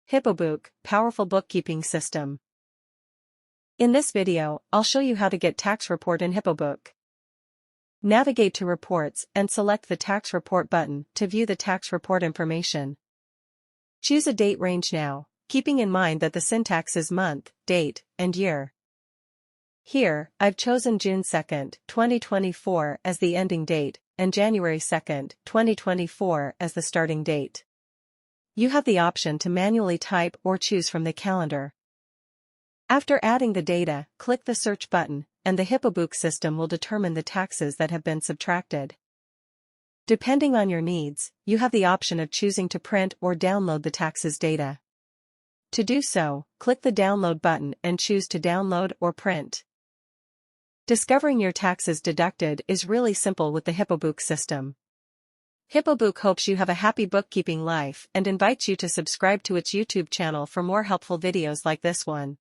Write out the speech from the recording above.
Hipobook, powerful bookkeeping system. In this video, I'll show you how to get tax report in Hipobook. Navigate to Reports and select the Tax Report button to view the tax report information. Choose a date range now, keeping in mind that the syntax is month, date, and year. Here, I've chosen June 2nd, 2024 as the ending date, and January 2nd, 2024 as the starting date. You have the option to manually type or choose from the calendar. After adding the data, click the Search button, and the Hipobook system will determine the taxes that have been subtracted. Depending on your needs, you have the option of choosing to print or download the taxes data. To do so, click the Download button and choose to download or print. Discovering your taxes deducted is really simple with the Hipobook system. Hipobook hopes you have a happy bookkeeping life and invites you to subscribe to its YouTube channel for more helpful videos like this one.